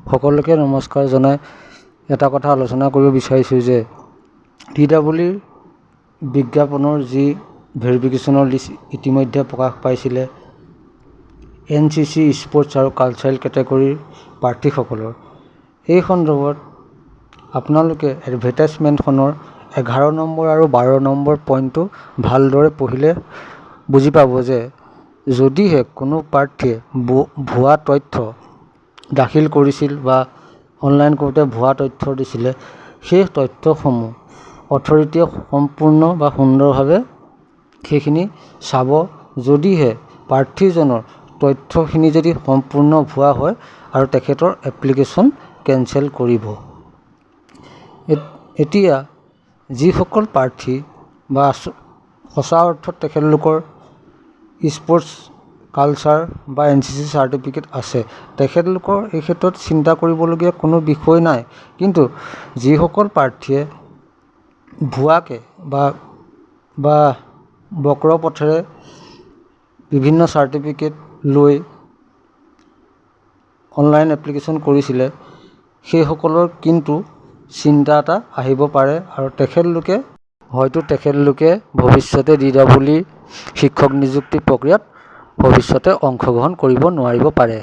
সকলোকে নমস্কাৰ জনাই এটা কথা আলোচনা কৰিব বিচাৰিছোঁ যে DWIৰ বিজ্ঞাপনৰ যি ভেৰিফিকেশ্যনৰ লিষ্ট ইতিমধ্যে প্ৰকাশ পাইছিলে NCC স্পৰ্টছ আৰু কালচাৰেল কেটেগৰীৰ প্ৰাৰ্থীসকলৰ। এই সন্দৰ্ভত আপোনালোকে এডভাৰটাইজমেণ্টখনৰ 11 নম্বৰ আৰু 12 নম্বৰ পইণ্টটো ভালদৰে পঢ়িলে বুজি পাব যে যদিহে কোনো প্ৰাৰ্থীয়ে ভুৱা তথ্য দাখিল কৰিছিল বা অনলাইন কৰোঁতে ভুৱা তথ্য দিছিলে, সেই তথ্যসমূহ অথৰিটিয়ে সম্পূৰ্ণ বা সুন্দৰভাৱে সেইখিনি চাব। যদিহে প্ৰাৰ্থীজনৰ তথ্যখিনি যদি সম্পূৰ্ণ ভুৱা হয় আৰু তেখেতৰ এপ্লিকেশ্যন কেঞ্চেল কৰিব। এতিয়া যিসকল প্ৰাৰ্থী বা সঁচা অৰ্থত তেখেতলোকৰ স্পৰ্টছ কালচাৰ বা NCC চাৰ্টিফিকেট আছে, তেখেতলোকৰ এই ক্ষেত্ৰত চিন্তা কৰিবলগীয়া কোনো বিষয় নাই। কিন্তু যিসকল প্ৰাৰ্থীয়ে ভুৱাকৈ বা বক্ৰ পথেৰে বিভিন্ন চাৰ্টিফিকেট লৈ অনলাইন এপ্লিকেশ্যন কৰিছিলে, সেইসকলৰ কিন্তু চিন্তা এটা আহিব পাৰে আৰু তেখেতলোকে ভৱিষ্যতে DWIৰ শিক্ষক নিযুক্তি প্ৰক্ৰিয়াত ভৱিষ্যতে অংশগ্ৰহণ কৰিব নোৱাৰিব পাৰে।